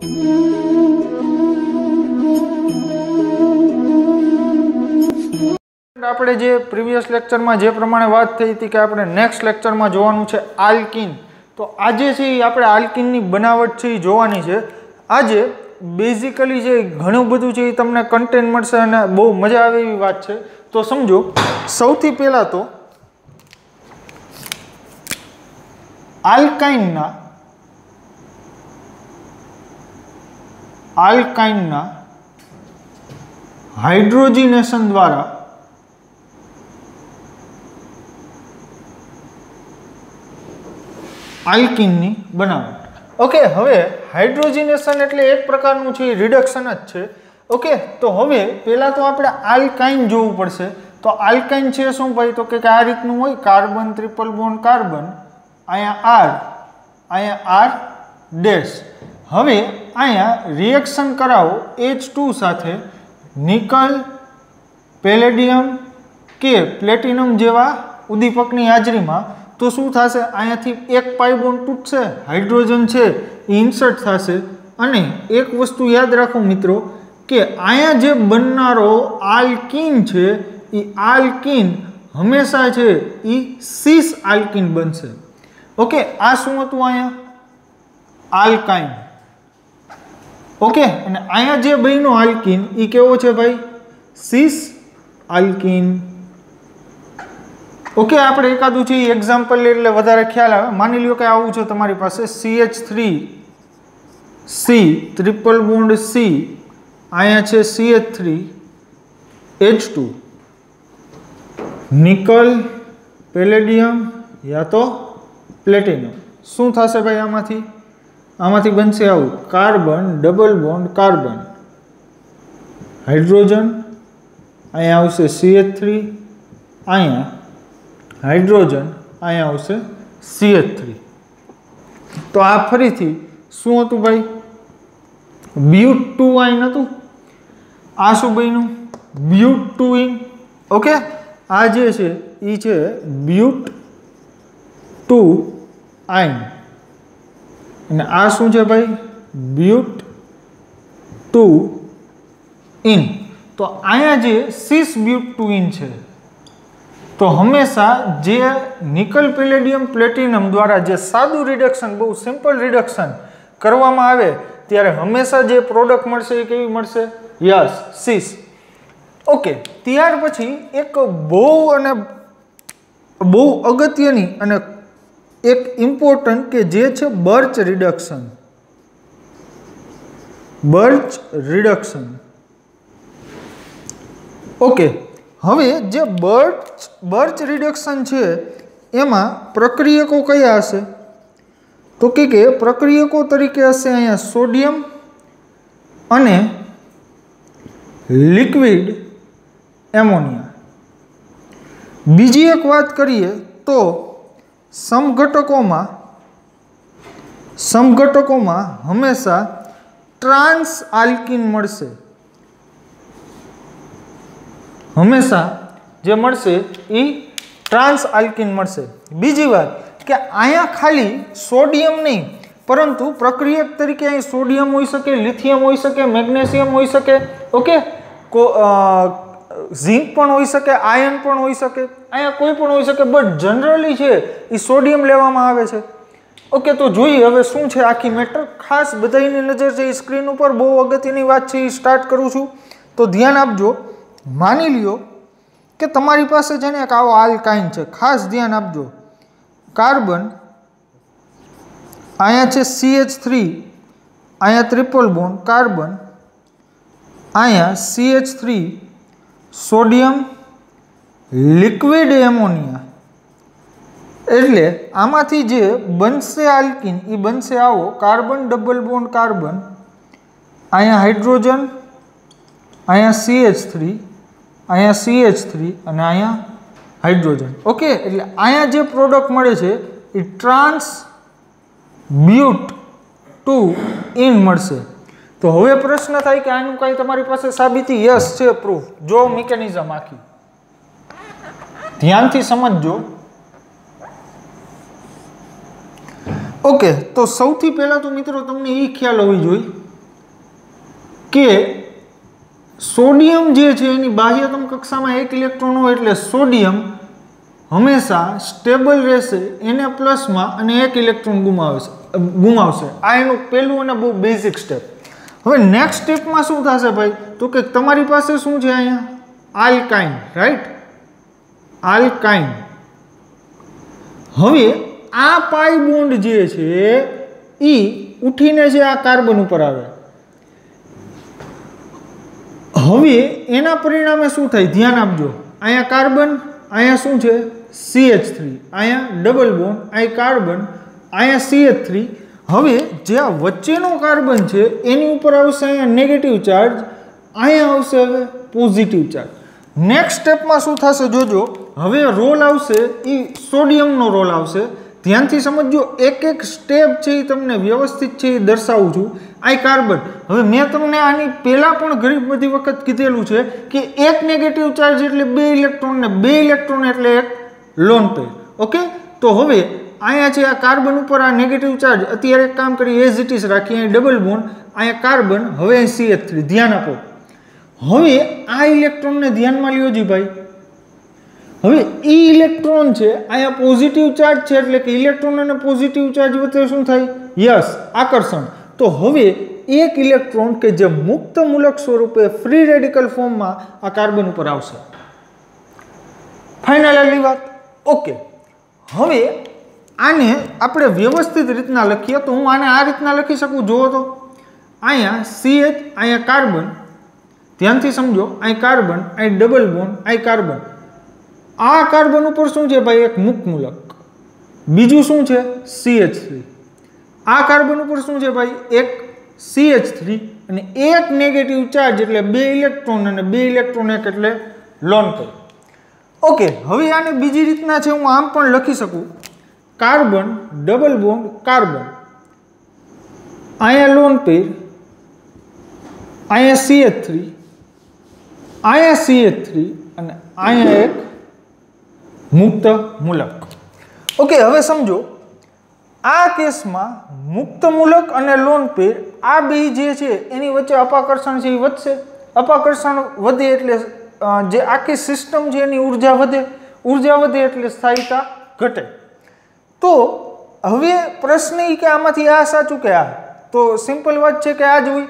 આપણે જે પ્રીવિયસ લેક્ચરમાં જે પ્રમાણે વાત થઈ હતી કે આપણે નેક્સ્ટ લેક્ચરમાં જોવાનું છે આલ્કીન. તો આજે છે એ આપણે આલ્કીનની બનાવટ છે એ જોવાની છે. આજે બેઝિકલી જે ઘણું બધું છે એ તમને કન્ટેન્ટ મળશે અને બહુ મજા આવે એવી વાત છે. તો સમજો, સૌથી પહેલાં તો આલ્કાઇનના હાઇડ્રોજનેશન દ્વારા આલ્કીનની બનાવટ. ઓકે, હવે હાઇડ્રોજનેશન એટલે એક પ્રકારનું છે રિડક્શન જ છે. ઓકે, તો હવે પહેલાં તો આપણે આલ્કાઇન જોવું પડશે. તો આલ્કાઇન છે શું ભાઈ? તો કે આ રીતનું હોય, કાર્બન ટ્રિપલ બોન્ડ કાર્બન, અહીંયા આર, અહીંયા આર ડેશ. હવે અહીંયા રિએક્શન કરાવો H2 સાથે નિકલ, પેલેડિયમ કે પ્લેટિનમ જેવા ઉદ્દીપકની હાજરીમાં. તો શું થશે? અહીંયાથી એક પાઈ બોન્ડ તૂટશે, હાઇડ્રોજન છે એ ઇન્સર્ટ થશે. અને એક વસ્તુ યાદ રાખો મિત્રો કે અહીંયા જે બનનારો આલ્કીન છે એ આલ્કીન હંમેશા છે એ સિસ આલ્કીન બનશે. ઓકે, આ શું હતું? અહીંયા આલ્કાઇન. ઓકે, અને અહીંયા જે બન્યો આલ્કીન એ કેવો છે ભાઈ? સિસ આલ્કીન. ઓકે, આપણે એકાદું છે એક્ઝામ્પલ લઈએ એટલે વધારે ખ્યાલ આવે. માની લ્યો કે આવું છે તમારી પાસે CH3C ટ્રિપલ બોન્ડ C, અહીંયા છે CH3H2, નિકલ, પેલેડિયમ યા તો પ્લેટિનમ. શું થશે ભાઈ? આમાંથી બનશે આવું, carbon double bond carbon, hydrogen, અહીંયા આવશે CH3, અહીંયા હાઇડ્રોજન, અહીંયા આવશે CH3. તો આ ફરીથી શું હતું ભાઈ? બ્યુટ-2-આઇન હતું. આ શું બન્યું? બ્યુટ-2-ઇન. ઓકે, આ જે છે એ છે બ્યુટ-2-આઇન. અને આ શું છે ભાઈ? બ્યુટ-2-ઇન. તો અહીંયા જે સિસ બ્યુટ-2-ઇન છે. તો હંમેશા જે નિકલ, પેલેડિયમ, પ્લેટિનમ દ્વારા જે સાદું રિડક્શન, બહુ સિમ્પલ રિડક્શન કરવામાં આવે ત્યારે હંમેશા જે પ્રોડક્ટ મળશે એ કેવી મળશે? યસ, સિસ. ઓકે, ત્યાર પછી એક બહુ અગત્યની અને એક ઇમ્પોર્ટન્ટ કે જે છે બર્ચ રિડક્શન. ઓકે, હવે જે બર્ચ રિડક્શન છે એમાં પ્રક્રિયકો કયા હશે? તો કે પ્રક્રિયકો તરીકે હશે અહીંયા સોડિયમ અને લિક્વિડ એમોનિયા. બીજી એક વાત કરીએ તો સમઘટકોમાં હંમેશા ટ્રાન્સ આલ્કીન મળશે. હંમેશા જે મળશે એ ટ્રાન્સ આલ્કીન મળશે. બીજી વાત કે અહીંયા ખાલી સોડિયમ નહીં, પરંતુ પ્રક્રિયક તરીકે અહીં સોડિયમ હોઈ શકે, લિથિયમ હોઈ શકે, મેગ્નેશિયમ હોઈ શકે, ઓકે, ઝિંક પણ હોઈ શકે, આયર્ન પણ હોઈ શકે, અહીંયા કોઈ પણ હોઈ શકે, બટ જનરલી છે એ સોડિયમ લેવામાં આવે છે. ઓકે, તો જોઈએ હવે શું છે આખી મેટર. ખાસ બધાની નજર છે એ સ્ક્રીન ઉપર. બહુ અગત્યની વાત છે એ સ્ટાર્ટ કરું છું, તો ધ્યાન આપજો. માની લ્યો કે તમારી પાસે છે ને એક આવો આલ્કાઇન છે. ખાસ ધ્યાન આપજો. કાર્બન, અહીંયા છે CH3, અહીંયા ટ્રિપલ બોન્ડ કાર્બન, અહીંયા CH3, સોડિયમ, લિક્વિડ એમોનિયા. એટલે આમાંથી જે બનશે આલ્કીન એ બનશે આવો, કાર્બન ડબલ બોન્ડ કાર્બન, અહીંયા હાઇડ્રોજન, અહીંયા CH3, અહીંયા CH3 અને અહીંયા હાઇડ્રોજન. ઓકે, એટલે અહીંયા જે પ્રોડક્ટ મળે છે એ ટ્રાન્સ બ્યુટ-2-ઇન મળશે. તો હવે પ્રશ્ન થાય કે આનું કંઈ તમારી પાસે સાબિતી? યસ છે, પ્રૂફ. જો મિકેનિઝમ આખી ધ્યાનથી સમજજો. ઓકે, તો સૌથી પહેલા તો મિત્રો તમને એ ખ્યાલ હોવી જોઈએ કે સોડિયમ જે છે એની બાહ્યતમ કક્ષામાં એક ઇલેક્ટ્રોન હોય એટલે સોડિયમ હંમેશા સ્ટેબલ રહેશે, એને પ્લસમાં અને એક ઇલેક્ટ્રોન ગુમાવશે. આ એનું પહેલું અને બહુ બેઝિક સ્ટેપ. હવે નેક્સ્ટ સ્ટેપમાં શું થશે ભાઈ, તો કે તમારી પાસે શું છે અહીંયા આલ્કાઇન, રાઈટ, આલ્કાઇન. હવે આ પાઈ બોન્ડ જે છે એ ઉઠીને જે આ કાર્બન ઉપર આવે. હવે એના પરિણામે શું થાય, ધ્યાન આપજો, અહીંયા કાર્બન, અહીંયા શું છે CH3, અહીંયા ડબલ બોન્ડ, અહીં કાર્બન, અહીંયા CH3. હવે જે આ વચ્ચેનો કાર્બન છે એની ઉપર આવશે અહીંયા નેગેટિવ ચાર્જ, અહીંયા આવશે હવે પોઝિટિવ ચાર્જ. નેક્સ્ટ સ્ટેપમાં શું થશે જોજો, હવે રોલ આવશે એ સોડિયમનો રોલ આવશે. ધ્યાનથી સમજજો, એક એક સ્ટેપ છે એ તમને વ્યવસ્થિત છે એ દર્શાવું છું. આ કાર્બન, હવે મેં તમને આની પહેલાં પણ ઘણી બધી વખત કીધેલું છે કે એક નેગેટિવ ચાર્જ એટલે 2 ઇલેક્ટ્રોન ને 2 ઇલેક્ટ્રોન એટલે એક લોન પેર. ઓકે, તો હવે અહીંયા છે આ કાર્બન ઉપર આ નેગેટિવ ચાર્જ, અત્યારે એક કામ કરી એઝ ઇટ ઇઝ રાખીએ, અહીં ડબલ બોન્ડ, અહીંયા કાર્બન, હવે અહીં CH3. ધ્યાન આપો, હવે આ ઇલેક્ટ્રોનને ધ્યાનમાં લ્યો જી ભાઈ. હવે એ ઇલેક્ટ્રોન છે અહીંયા પોઝિટિવ ચાર્જ છે એટલે કે ઇલેક્ટ્રોન અને પોઝિટિવ ચાર્જ વચ્ચે શું થાય, યસ, આકર્ષણ. તો હવે એક ઇલેક્ટ્રોન કે જે મુક્ત મૂલક સ્વરૂપે ફ્રી રેડિકલ ફોર્મમાં આ કાર્બન ઉપર આવશે. ફાઇનલ આટલી વાત. ઓકે, હવે આને આપણે વ્યવસ્થિત રીતના લખીએ તો હું આને આ રીતના લખી શકું. જુઓ તો અહીંયા CH, અહીંયા કાર્બન, ધ્યાનથી સમજો, અહીં કાર્બન, અહીં ડબલ બોન્ડ, અહીં કાર્બન. આ કાર્બન ઉપર શું છે ભાઈ, એક મુક્ત મૂલક, બીજું શું છે CH3. આ કાર્બન ઉપર શું છે ભાઈ, એક CH3 અને એક નેગેટિવ ચાર્જ એટલે 2 ઇલેક્ટ્રોન અને 2 ઇલેક્ટ્રોન એક એટલે લોન પેર. ઓકે, હવે આને બીજી રીતના છે હું આમ પણ લખી શકું, કાર્બન, ડબલ બોન્ડ, કાર્બન, અહીંયા લોન પેર, અહીંયા CH3, અહીંયા CH3 અને અહીંયા એક મુક્ત મૂલક. ઓકે, હવે સમજો, આ કેસમાં મુક્ત મૂલક અને લોન પેર આ બે જે છે એની વચ્ચે અપાકર્ષણ છે એ વધશે. અપાકર્ષણ વધે એટલે જે આખી સિસ્ટમ છે એની ઉર્જા વધે, ઉર્જા વધે એટલે સ્થાયિતા ઘટે. તો હવે પ્રશ્ન એ કે આમાંથી આ સાચું કે આ, તો સિમ્પલ વાત છે કે આ જ હોય,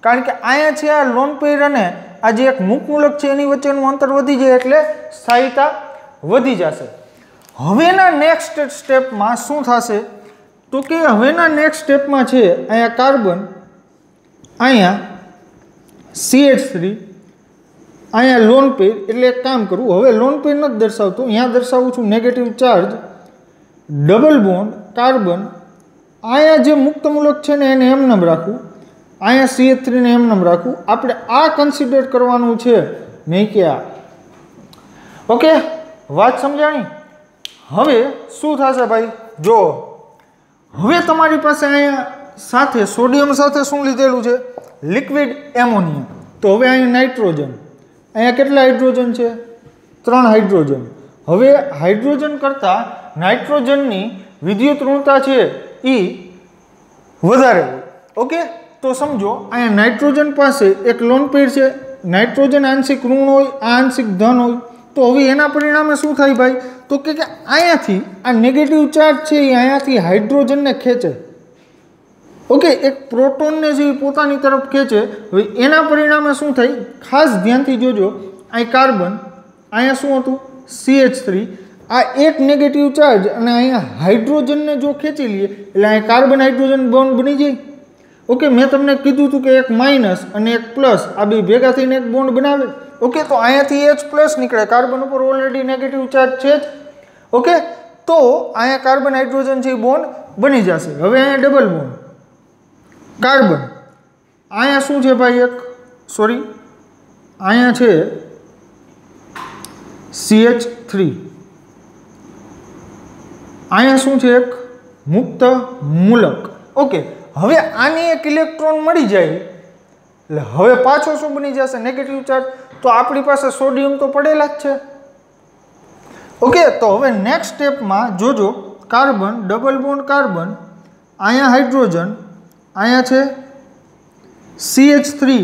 કારણ કે અહીંયા છે આ લોન પેર અને આ જે એક મુક્ત મૂલક છે એની વચ્ચેનું અંતર વધી જાય એટલે સ્થાયિતા વધી જશે. હવેના નેક્સ્ટ સ્ટેપમાં શું થશે, તો કે હવેના નેક્સ્ટ સ્ટેપમાં છે અહીંયા કાર્બન, અહીંયા CH3, અહીંયા લોન પેર. એટલે એક કામ કરું, હવે લોન પેર નથી દર્શાવતું, અહીંયા દર્શાવું છું negative charge, double bond, carbon, અહીંયા જે મુક્ત મૂલક છે ને એને એમ નામ રાખું, અહીંયા CH3 ને એમ નામ રાખું. આપણે આ કન્સિડર કરવાનું છે, નહીં કે આ. ઓકે, વાત સમજાણી. હવે શું થશે ભાઈ, જો હવે તમારી પાસે અહીંયા સાથે સોડિયમ સાથે શું લીધેલું છે, લિક્વિડ એમોનિયા. તો હવે અહીંયા નાઇટ્રોજન, અહીંયા કેટલા હાઇડ્રોજન છે, 3 હાઇડ્રોજન. હવે હાઇડ્રોજન કરતાં નાઇટ્રોજનની વિદ્યુત ઋણતા છે એ વધારે હોય. ઓકે, તો સમજો અહીંયા નાઇટ્રોજન પાસે એક લોન પેર છે, નાઇટ્રોજન આંશિક ઋણ હોય, આ આંશિક ધન હોય. તો હવે એના પરિણામે શું થાય ભાઈ, તો કે અહીંયાથી આ નેગેટિવ ચાર્જ છે એ અહીંયાથી હાઇડ્રોજનને ખેંચે. ઓકે, એક પ્રોટોનને જે પોતાની તરફ ખેંચે. હવે એના પરિણામે શું થાય, ખાસ ધ્યાનથી જોજો, અહીં કાર્બન, અહીંયા શું હતું CH3, આ એક નેગેટિવ ચાર્જ અને અહીંયા હાઇડ્રોજનને જો ખેંચી લઈએ એટલે અહીં કાર્બન હાઇડ્રોજન બોન્ડ બની જાય. ઓકે, મેં તમને કીધું હતું કે એક માઇનસ અને એક પ્લસ આ બે ભેગા થઈને એક બોન્ડ બનાવે. ઓકે, તો અહીંયાથી H પ્લસ નીકળે, કાર્બન ઉપર ઓલરેડી નેગેટિવ ચાર્જ છે જ. ઓકે, તો અહીંયા કાર્બન હાઇડ્રોજન છે એ બોન્ડ બની જશે. હવે અહીંયા ડબલ બોન્ડ, કાર્બન, અહીંયા શું છે ભાઈ, એક સોરી અહીંયા છે CH3, અહીંયા શું છે એક મુક્ત મૂલક. ઓકે, હવે આની એક ઇલેક્ટ્રોન મળી જાય એટલે હવે પાછો શું બની જશે, નેગેટિવ ચાર્જ. તો આપણી પાસે સોડિયમ તો પડેલા જ છે. ઓકે, તો હવે નેક્સ્ટ સ્ટેપમાં જોજો, કાર્બન, ડબલ બોન્ડ કાર્બન, અહીંયા હાઇડ્રોજન, અહીંયા છે CH3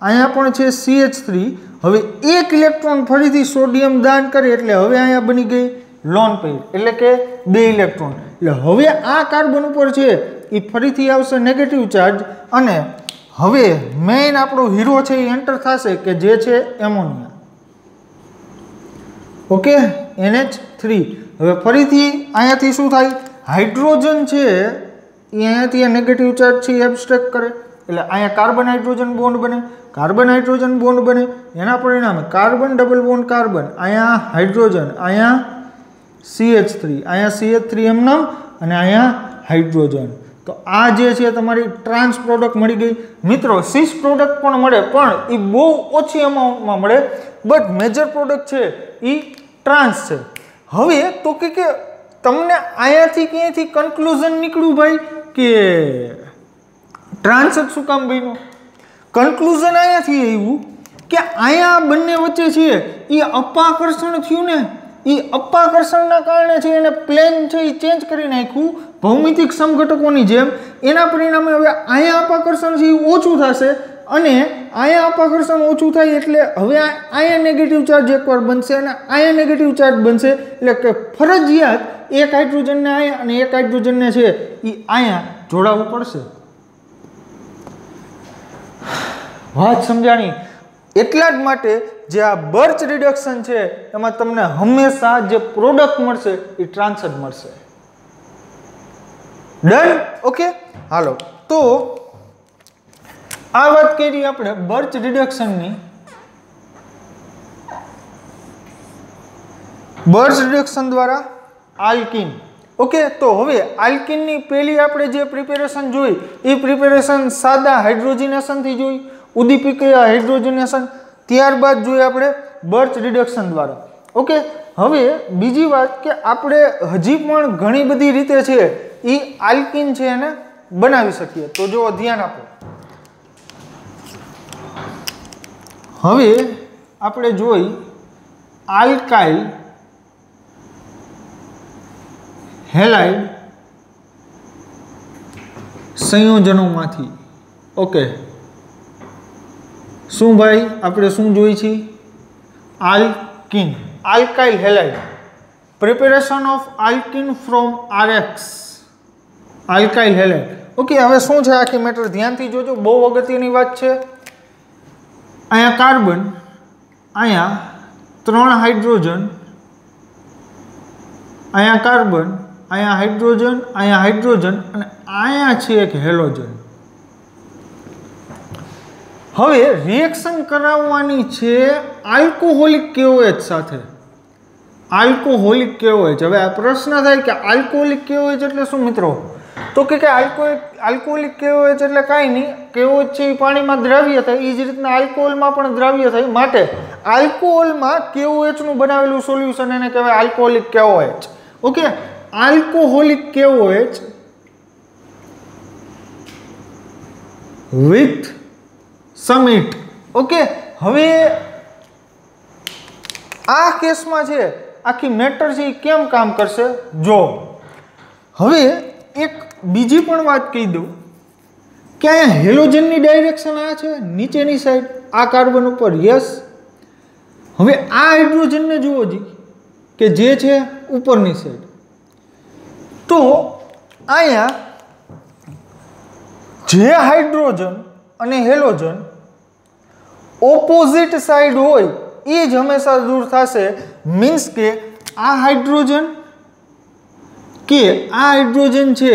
અહીંયા પણ છે CH3 હવે એક ઇલેક્ટ્રોન ફરીથી સોડિયમ દાન કરે એટલે હવે અહીંયા બની ગઈ લોન પેર એટલે કે 2 ઇલેક્ટ્રોન એટલે હવે આ કાર્બન ઉપર છે એ ફરીથી આવશે નેગેટિવ ચાર્જ અને હવે મેઇન આપણો હીરો છે એ એન્ટર થશે કે જે છે એમોનિયા ઓકે NH3 હવે ફરીથી અહીંયાથી શું થાય હાઇડ્રોજન છે એ અહીંયાથી નેગેટિવ ચાર્જ છે એબ્સ્ટ્રેક્ટ કરે એટલે અહીંયા કાર્બન હાઇડ્રોજન બોન્ડ બને કાર્બન હાઇડ્રોજન બોન્ડ બને એના પરિણામે કાર્બન ડબલ બોન્ડ કાર્બન અહીંયા હાઇડ્રોજન અહીંયા CH3 અહીંયા CH3 એમ નામ અને અહીંયા હાઇડ્રોજન તો આ જે છે તમારી ટ્રાન્સ પ્રોડક્ટ મળી ગઈ મિત્રો સિસ પ્રોડક્ટ પણ મળે પણ એ બહુ ઓછી અમાઉન્ટમાં મળે બટ મેજર પ્રોડક્ટ છે એ ટ્રાન્સ છે હવે તો કે તમને અહીંયાથી ક્યાંયથી કન્ક્લુઝન નીકળ્યું ભાઈ કે ટ્રાન્સ જ શું કામ બન્યું કન્ક્લુઝન અહીંયાથી આવ્યું કે અહીંયા બંને વચ્ચે છે એ અપાકર્ષણ થયું ને એ અપાકર્ષણના કારણે છે એને પ્લેન છે એ ચેન્જ કરી નાખ્યું ભૌમિતિક સમઘટકોની જેમ એના પરિણામે હવે અહીંયા અપાકર્ષણ છે એ ઓછું થશે અને અહીંયા અપાકર્ષણ ઓછું થાય એટલે હવે અહીંયા નેગેટિવ ચાર્જ એકવાર બનશે અને અહીંયા નેગેટિવ ચાર્જ બનશે એટલે કે ફરજિયાત એક હાઇડ્રોજનને અહીંયા અને એક હાઇડ્રોજનને છે એ અહીંયા જોડાવવું પડશે વાત સમજાણી એટલા જ માટે જે આ બર્ચ રિડક્શન છે એમાં તમને હંમેશા જે પ્રોડક્ટ મળશે એ ટ્રાન્સ જ મળશે ડન ઓકે હાલો તો આ વાત કરી આપણે બર્ચ રિડક્શનની બર્ચ રિડક્શન દ્વારા આલ્કીન ઓકે તો હવે આલ્કીનની પહેલી આપણે જે પ્રિપેરેશન જોઈ એ પ્રિપેરેશન સાદા હાઇડ્રોજનેશનથી જોઈ ઉદ્દીપકીય હાઇડ્રોજનેશન ત્યારબાદ જોઈએ આપણે બર્ચ રિડક્શન દ્વારા ઓકે હવે બીજી વાત કે આપણે હજી પણ ઘણી બધી રીતે છે એ આલ્કીન છે એને બનાવી શકીએ તો જો ધ્યાન આપો હવે આપણે જોઈ આલ્કાઇલ હેલાઇડ સંયોજનોમાંથી ઓકે શું ભાઈ આપણે શું જોઈ છે alkene alkyl halide preparation of alkene from RX alkyl halide okay હવે શું છે આખી મેટર ધ્યાનથી જોજો બહુ અગત્યની વાત છે અહીંયા કાર્બન અહીંયા 3 હાઇડ્રોજન અહીંયા કાર્બન અહીંયા હાઇડ્રોજન અને અહીંયા છે એક હેલોજન હવે રિએક્શન કરાવવાની છે આલ્કોહોલિક KOH સાથે આલ્કોહોલિક KOH હવે આ પ્રશ્ન થાય કે આલ્કોહોલિક KOH એટલે શું મિત્રો તો કે આલ્કોહોલિક KOH એટલે કાંઈ નહીં KOH છે એ પાણીમાં દ્રાવ્ય થાય એ જ રીતના આલ્કોહોલમાં પણ દ્રાવ્ય થાય માટે આલ્કોહોલમાં KOH નું બનાવેલું સોલ્યુશન એને કહેવાય alcoholic KOH okay alcoholic KOH with summit okay હવે આ કેસમાં છે આખી મેટર છે એ કેમ કામ કરશે જો હવે એક બીજી પણ વાત કહી દઉં કે અહીંયા હેલોજનની ડાયરેક્શન આ છે નીચેની સાઈડ આ કાર્બન ઉપર યસ હવે આ હાઇડ્રોજનને જુઓ જી કે જે છે ઉપરની સાઈડ તો અહીંયા જે હાઇડ્રોજન અને હેલોજન ઓપોઝિટ સાઈડ હોય એ જ હંમેશા દૂર થશે મીન્સ કે આ હાઇડ્રોજન કે આ હાઇડ્રોજન છે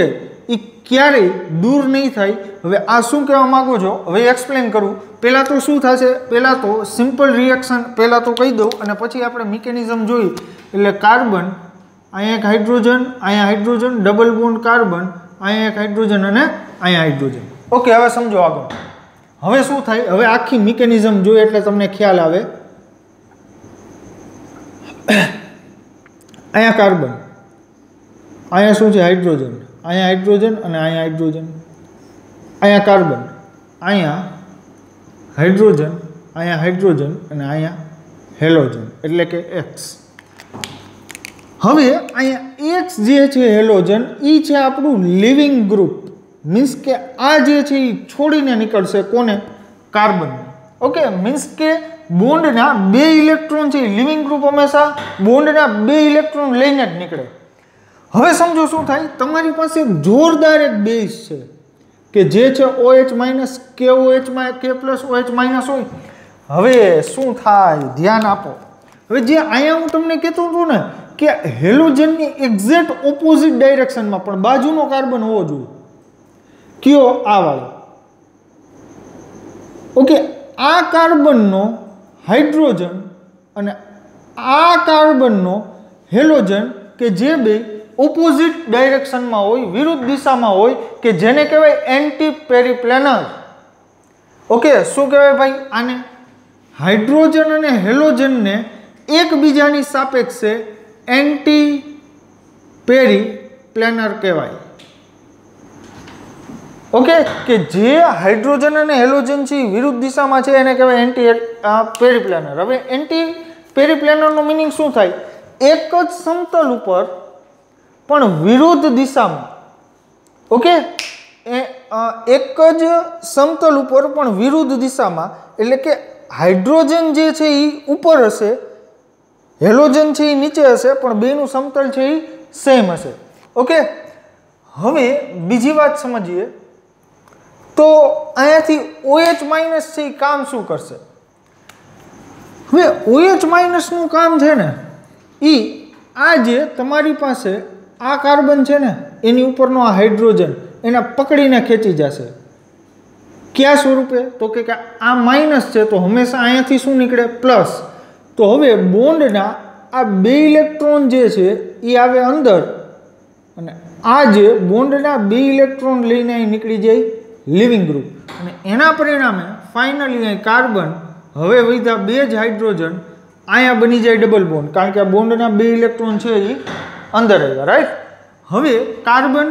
એ ક્યારેય દૂર નહીં થાય હવે આ શું કહેવા માંગો છો હવે એક્સપ્લેન કરું પહેલાં તો શું થશે પહેલાં તો સિમ્પલ રિએક્શન પહેલાં તો કહી દઉં અને પછી આપણે મિકેનિઝમ જોઈ એટલે કાર્બન અહીંયા એક હાઇડ્રોજન ડબલ બોન્ડ કાર્બન અહીંયા એક હાઇડ્રોજન અને અહીંયા હાઇડ્રોજન ઓકે હવે સમજો આગળ હવે શું થાય હવે આખી મિકેનિઝમ જોઈએ એટલે તમને ખ્યાલ આવે અહીંયા કાર્બન અહીંયા શું છે હાઇડ્રોજન અહીંયા હાઇડ્રોજન અને અહીંયા હાઇડ્રોજન અહીંયા કાર્બન અહીંયા હાઇડ્રોજન અને અહીંયા હેલોજન એટલે કે X હવે અહીંયા X જે છે હેલોજન એ છે આપણું લિવિંગ ગ્રુપ મીન્સ કે આ જે છે એ છોડીને નીકળશે કોને? કાર્બનને. ઓકે, મીન્સ કે બોન્ડના 2 ઇલેક્ટ્રોન છે લિવિંગ ગ્રુપ હંમેશા બોન્ડના 2 ઇલેક્ટ્રોન લઈને જ નીકળે. હવે સમજો શું થાય, તમારી પાસે જોરદાર એક બેઝ છે કે જે છે OH minus KOH K plus OH minus હોય. હવે શું થાય ધ્યાન આપો. હવે જે અહીંયા હું તમને કહેતો હતો ને કે હેલોજનની એક્ઝેક્ટ ઓપોઝિટ ડાયરેક્શનમાં પણ બાજુનો કાર્બન હોવો જોઈએ. કયો? આ વાળો. ઓકે, આ કાર્બનનો હાઇડ્રોજન અને આ કાર્બનનો હેલોજન કે જે બે ઓપોઝિટ ડાયરેક્શનમાં હોય, વિરુદ્ધ દિશામાં હોય, કે જેને કહેવાય એન્ટી પેરીપ્લેનર. ઓકે, શું કહેવાય ભાઈ આને? હાઇડ્રોજન અને હેલોજનને એકબીજાની સાપેક્ષે એન્ટી પેરીપ્લેનર કહેવાય. ઓકે, કે જે હાઇડ્રોજન અને હેલોજન છે વિરુદ્ધ દિશામાં છે એને કહેવાય એન્ટી પેરીપ્લેનર. હવે એન્ટી પેરીપ્લેનરનો મીનિંગ શું થાય? એક જ સમતલ ઉપર પણ વિરુદ્ધ દિશામાં. ઓકે, એક જ સમતલ ઉપર પણ વિરુદ્ધ દિશામાં, એટલે કે હાઇડ્રોજન જે છે એ ઉપર હશે, હેલોજન છે એ નીચે હશે, પણ બેનું સમતલ છે એ સેમ હશે. ઓકે, હવે બીજી વાત સમજીએ તો અહીંયાથી OH માઇનસ છે એ કામ શું કરશે? હવે OH માઇનસનું કામ છે ને એ આ જે તમારી પાસે આ કાર્બન છે ને એની ઉપરનો આ હાઇડ્રોજન એને પકડીને ખેંચી જશે. કયા સ્વરૂપે? તો કે આ માઇનસ છે તો હંમેશા અહીંયાથી શું નીકળે? પ્લસ. તો હવે બોન્ડના આ 2 ઇલેક્ટ્રોન જે છે એ આવે અંદર અને આ જે બોન્ડના 2 ઇલેક્ટ્રોન લઈને અહીં નીકળી જાય લિવિંગ ગ્રુપ, અને એના પરિણામે ફાઇનલી અહીં કાર્બન હવે વધ્યા 2 જ હાઇડ્રોજન અહીંયા બની જાય ડબલ બોન્ડ, કારણ કે આ બોન્ડના 2 ઇલેક્ટ્રોન છે એ અંદર આવ્યા. રાઈટ. હવે કાર્બન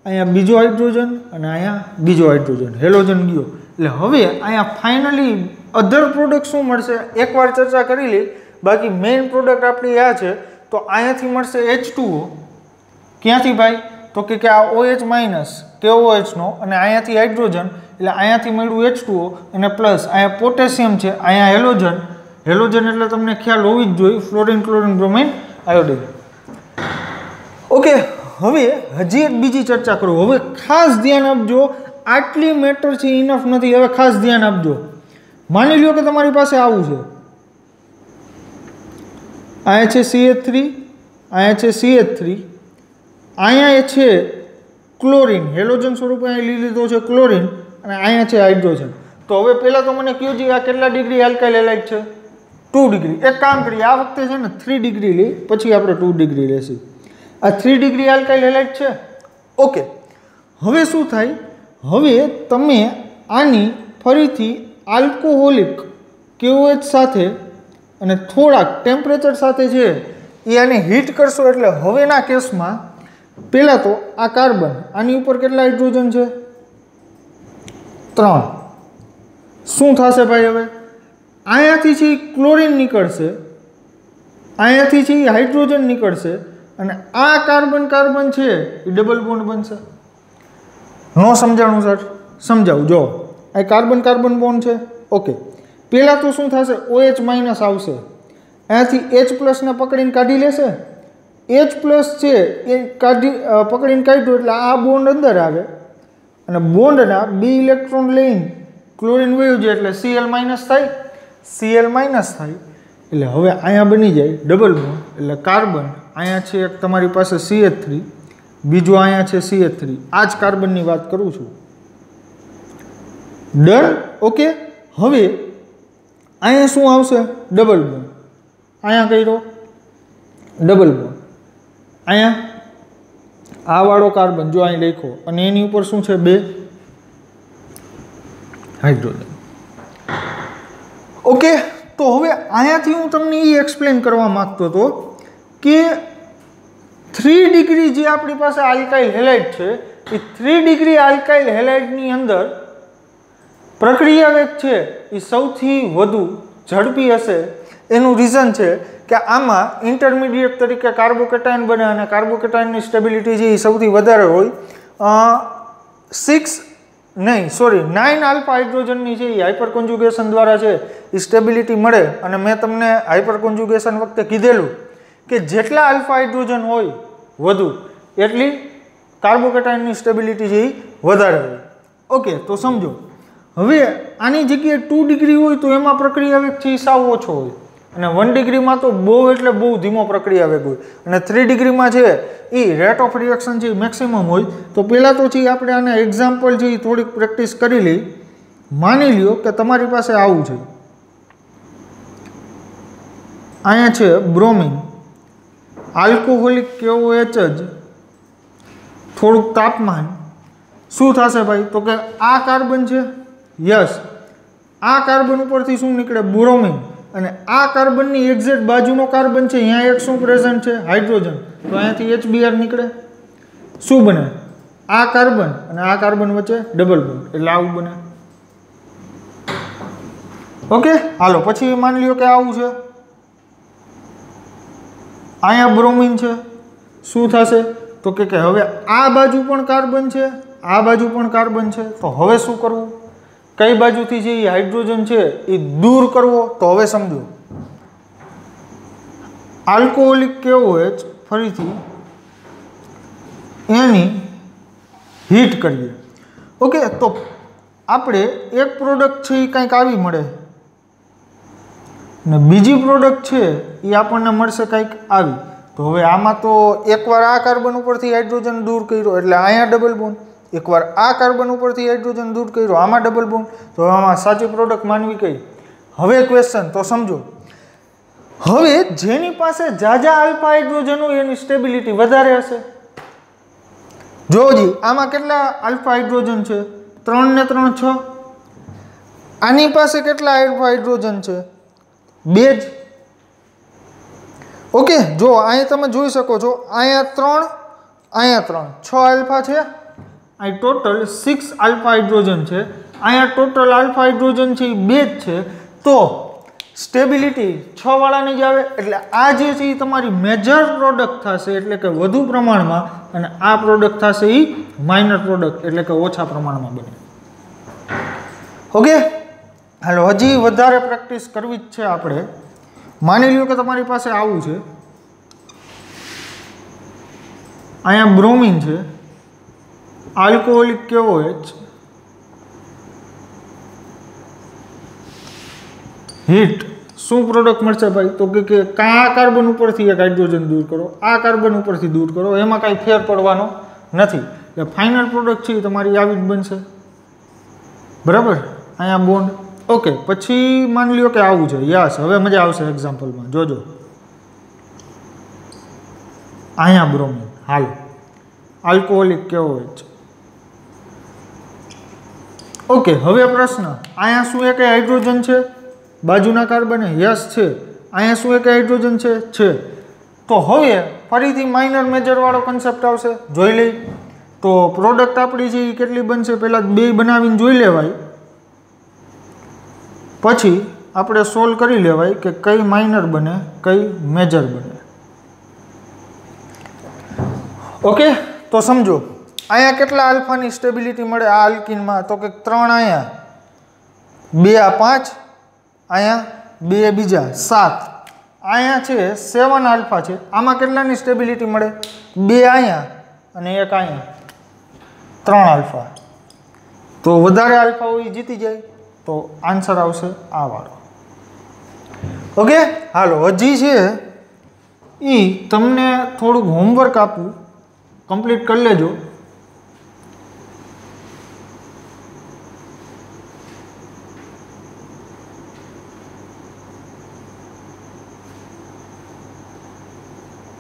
અહીંયા બીજો હાઇડ્રોજન અને અહીંયા બીજો હાઇડ્રોજન, હેલોજન ગયો. એટલે હવે અહીંયા ફાઇનલી અધર પ્રોડક્ટ શું મળશે? એકવાર ચર્ચા કરી લઈ, બાકી મેઇન પ્રોડક્ટ આપણી આ છે. તો અહીંયાથી મળશે H2O. ક્યાંથી ભાઈ? તો કે આ OH માઇનસ KOH નો અને અહીંયાથી હાઇડ્રોજન, એટલે અહીંયાથી મળ્યું H2O અને પ્લસ અહીંયા પોટેશિયમ છે, અહીંયા હેલોજન. હેલોજન એટલે તમને ખ્યાલ હોવી જ જોઈએ, fluorine chlorine bromine iodine. Okay, હવે હજી એક બીજી ચર્ચા કરું. હવે ખાસ ધ્યાન આપજો, આટલી મેટર છે ઇનફ નથી. હવે ખાસ ધ્યાન આપજો. માની લ્યો કે તમારી પાસે આવું છે, અહીંયા છે CH3, અહીંયા છે CH3, અહીંયા છે ક્લોરિન, હેલોજન સ્વરૂપે અહીં લીધો છે ક્લોરિન, અને અહીંયા છે હાઇડ્રોજન. તો હવે પહેલાં તો મને કહ્યું છે આ કેટલા ડિગ્રી આલ્કાઇલ હેલાઇડ છે? 2 ડિગ્રી. એક કામ કરીએ, આ વખતે છે ને 3 ડિગ્રી લઈ, પછી આપણે 2 ડિગ્રી લેશું. આ 3 ડિગ્રી આલ્કાઇલ હેલાઇડ છે. ઓકે, હવે શું થાય? હવે તમે આની ફરીથી આલ્કોહોલિક KOH સાથે અને થોડાક ટેમ્પરેચર સાથે છે એ આને હીટ કરશો. એટલે હવેના કેસમાં પહેલાં તો આ કાર્બન, આની ઉપર કેટલા હાઇડ્રોજન છે? 3. શું થશે ભાઈ? હવે અહીંયાથી છે ક્લોરિન નીકળશે, અહીંયાથી છે હાઇડ્રોજન નીકળશે, અને આ કાર્બન કાર્બન છે એ ડબલ બોન્ડ બનશે. નો સમજાણું સર? સમજાવું. જો આ કાર્બન કાર્બન બોન્ડ છે. ઓકે, પહેલાં તો શું થશે? OH માઇનસ આવશે, અહીંયાથી H પ્લસને પકડીને કાઢી લેશે. H પ્લસ છે એ પકડીને કાઢ્યું એટલે આ બોન્ડ અંદર આવે અને બોન્ડના 2 ઇલેક્ટ્રોન લઈને ક્લોરિન વયું જાય એટલે Cl માઇનસ થાય. Cl માઇનસ થાય એટલે હવે અહીંયા બની જાય ડબલ બોન્ડ. એટલે કાર્બન અહીંયા છે એક તમારી પાસે CH3, બીજો અહીંયા છે CH3. આ જ કાર્બનની વાત કરું છું. ડન. ઓકે, હવે અહીંયા શું આવશે? Double bond. અહીંયા કર્યો ડબલ બોન્ડ. અહીંયા આ વાળો કાર્બન જો અહીં લખો અને એની ઉપર શું છે? 2 હાઇડ્રોજન. ઓકે, તો હવે અહીંયાથી હું તમને એ એક્સપ્લેન કરવા માંગતો હતો કે 3 ડિગ્રી જે આપણી પાસે આલ્કાઇલ હેલાઇડ છે એ 3 ડિગ્રી આલ્કાઇલ હેલાઇડની અંદર પ્રક્રિયા વેગ છે એ સૌથી વધુ ઝડપી હશે. એનું રીઝન છે કે આમાં ઇન્ટરમીડિયેટ તરીકે કાર્બોકેટાયન બને અને કાર્બોકેટાયનની સ્ટેબિલિટી છે એ સૌથી વધારે હોય. 6 नहीं सॉरी 9 આલ્ફા હાઇડ્રોજનની છે એ હાઇપર કોન્જ્યુગેશન દ્વારા છે એ સ્ટેબિલિટી મળે અને મેં તમને હાઇપર કોન્જ્યુગેશન વખતે કીધેલું કે જેટલા આલ્ફા હાઇડ્રોજન હોય વધુ એટલી કાર્બોકેટાયનની સ્ટેબિલિટી છે એ વધારે હોય. ઓકે, તો સમજો હવે આની જગ્યાએ 2 ડિગ્રી હોય તો એમાં પ્રક્રિયા વેગ છે એ સાવ ઓછો હોય અને 1 ડિગ્રીમાં તો બહુ એટલે બહુ ધીમો પ્રક્રિયા વેગ હોય અને 3 ડિગ્રીમાં છે એ રેટ ઓફ રિએક્શન છે મેક્સિમમ હોય. તો પહેલાં તો છે આપણે આના એક્ઝામ્પલ છે એ થોડીક પ્રેક્ટિસ કરી લઈ. માની લ્યો કે તમારી પાસે આવું છે, અહીંયા છે બ્રોમિન, આલ્કોહોલિક KOH જ થોડુંક તાપમાન શું થશે ભાઈ? તો કે આ કાર્બન છે, યસ, આ કાર્બન ઉપરથી શું નીકળે? બ્રોમિન. અને આ કાર્બનની એક્ઝેક્ટ બાજુનો કાર્બન છે, અહીંયા એક શું પ્રેઝન્ટ છે? હાઇડ્રોજન. તો અહીંયાથી HBr નીકળે. શું બને? આ કાર્બન અને આ કાર્બન વચ્ચે ડબલ બોન્ડ, એટલે આવું બને. ઓકે, હાલો પછી માની લ્યો કે આવું છે, અહીંયા બ્રોમિન છે, શું થશે? તો કે હવે આ બાજુ પણ કાર્બન છે, આ બાજુ પણ કાર્બન છે. તો હવે શું કરવું? કઈ બાજુથી જે હાઇડ્રોજન છે એ દૂર કરવો? તો હવે સમજો, આલ્કોહોલિક KOH ફરીથી એની હીટ કરીએ. ઓકે, તો આપણે એક પ્રોડક્ટ છે એ કંઈક આવી મળે ને બીજી પ્રોડક્ટ છે એ આપણને મળશે કંઈક આવી. તો હવે આમાં તો એકવાર આ કાર્બન ઉપરથી હાઇડ્રોજન દૂર કર્યો એટલે અહીંયા ડબલ બોન્ડ, એકવાર આ કાર્બન ઉપરથી હાઇડ્રોજન દૂર કર્યો આમાં ડબલ બોન્ડ. તો આમાં સાચી પ્રોડક્ટ માનવી કઈ? હવે ક્વેશ્ચન તો સમજો, હવે જેની પાસે જાજા આલ્ફા હાઇડ્રોજન હોય એની સ્ટેબિલિટી વધારે હશે. જોજી આમાં કેટલા આલ્ફા હાઇડ્રોજન છે? 3 ને 3 6. આની પાસે કેટલા આલ્ફા હાઇડ્રોજન છે? 2 જ. ઓકે, જો અહીંયા તમે જોઈ શકો છો, અહીંયા 3, અહીંયા 3, 6 આલ્ફા છે. અહીં ટોટલ 6 આલ્ફા હાઇડ્રોજન છે. અહીંયા ટોટલ આલ્ફા હાઇડ્રોજન છે એ 2 જ છે. તો સ્ટેબિલિટી 6 વાળાની જ આવે. એટલે આ જે છે એ તમારી મેજર પ્રોડક્ટ થશે, એટલે કે વધુ પ્રમાણમાં, અને આ પ્રોડક્ટ થશે એ માઇનર પ્રોડક્ટ, એટલે કે ઓછા પ્રમાણમાં બને. ઓકે, હાલો હજી વધારે પ્રેક્ટિસ કરવી જ છે આપણે. માની લ્યો કે તમારી પાસે આવું છે, અહીંયા બ્રોમિન છે, આલ્કોહોલિક KOH, હીટ, શું પ્રોડક્ટ મળશે ભાઈ? તો કે આ કાર્બન ઉપરથી એક હાઇડ્રોજન દૂર કરો, આ કાર્બન ઉપરથી દૂર કરો, એમાં કાંઈ ફેર પડવાનો નથી. એટલે ફાઇનલ પ્રોડક્ટ છે તમારી આવી જ બનશે. બરાબર, અહીંયા બોન્ડ. ઓકે, પછી માની લ્યો કે આવું છે, યસ, હવે મજા આવશે એક્ઝામ્પલમાં, જોજો. અહીંયા બ્રોમિન, હાલ, આલ્કોહોલિક KOH. ઓકે, હવે પ્રશ્ન, અહીંયા શું એક હાઇડ્રોજન છે બાજુના કાર્બન? યસ છે. અહીંયા શું એક હાઇડ્રોજન છે. તો હવે ફરીથી માઇનર મેજર વાળો કન્સેપ્ટ આવશે, જોઈ લઈ. તો પ્રોડક્ટ આપણી છે એ કેટલી બનશે? પહેલાં 2 બનાવીને જોઈ લેવાય, પછી આપણે સોલ્વ કરી લેવાય કે કઈ માઇનર બને કઈ મેજર બને. ઓકે, તો સમજો અહીંયા કેટલા આલ્ફાની સ્ટેબિલિટી મળે આ આલ્કીનમાં? તો કે 3 અહીંયા, 2 આ 5, અહીંયા 2 બીજા 7, અહીંયા છે 7 આલ્ફા છે. આમાં કેટલાની સ્ટેબિલિટી મળે? 2 અહીંયા અને 1 અહીંયા, 3 આલ્ફા. તો વધારે આલ્ફા હોય જીતી જાય. તો આન્સર આવશે આ વાળો. ઓકે, હાલો હજી છે એ તમને થોડુંક હોમવર્ક આપું, કમ્પ્લીટ કરી લેજો.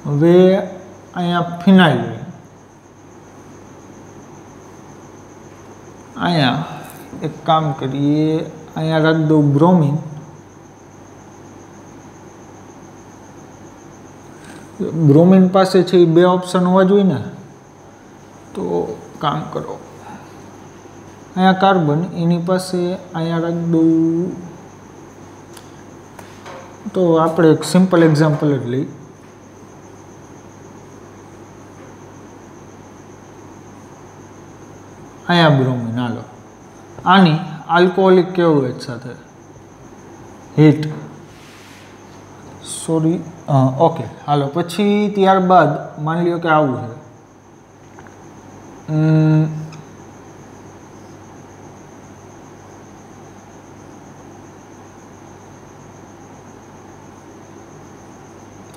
હવે અહીંયા ફિનાઇલ, અહીંયા એક કામ કરીએ, અહીંયા રાખી દઉં બ્રોમિન. બ્રોમિન પાસે છે એ 2 ઓપ્શન હોવા જોઈએ ને. તો કામ કરો, અહીંયા કાર્બન, એની પાસે અહીંયા રાખી દઉં. તો આપણે એક સિમ્પલ એક્ઝામ્પલ જ લઈ. અહીંયા બ્રોમિન. હાલો આની આલ્કોહોલિક KOH સાથે હીટ સોરી ઓકે. હાલો પછી ત્યારબાદ માની લ્યો કે આવું છે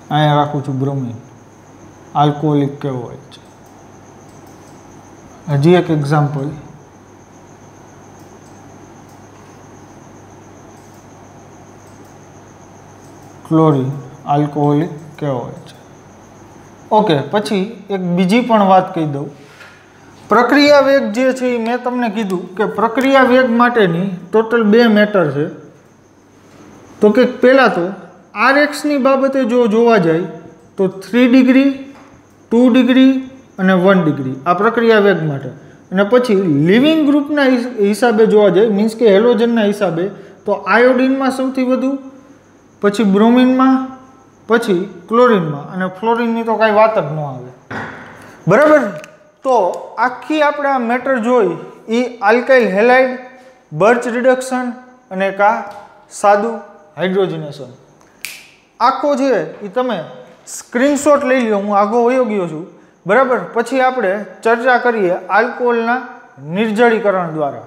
અહીંયા રાખું છું બ્રોમિન આલ્કોહોલિક KOH. હજી એક example chlorine alcoholic KOH. Okay પછી એક બીજી પણ વાત કહી દઉં. પ્રક્રિયા વેગ જે છે એ મેં તમને કીધું કે પ્રક્રિયા વેગ માટેની ટોટલ 2 મેટર છે. તો કે પહેલાં તો RXની બાબતે જો જોવા જાય તો 3 ડિગ્રી 2 ડિગ્રી અને 1 ડિગ્રી આ પ્રક્રિયા વેગ માટે. અને પછી લિવિંગ ગ્રુપના હિસાબે જોવા જાય મીન્સ કે હેલોજનના હિસાબે તો આયોડિનમાં સૌથી વધુ, પછી બ્રોમિનમાં, પછી ક્લોરીનમાં અને ફ્લોરિનની તો કાંઈ વાત જ ન આવે. બરાબર. તો આખી આપણે આ મેટર જોઈ એ આલ્કાઇલ હેલાઇડ, બર્ચ રિડક્શન અને કા સાદું હાઇડ્રોજનેશન આખો છે એ તમે સ્ક્રીનશોટ લઈ લો. હું આગો વયો ગયો છું. બરાબર. પછી આપણે ચર્ચા કરીએ આલ્કોહોલના નિર્જળીકરણ દ્વારા.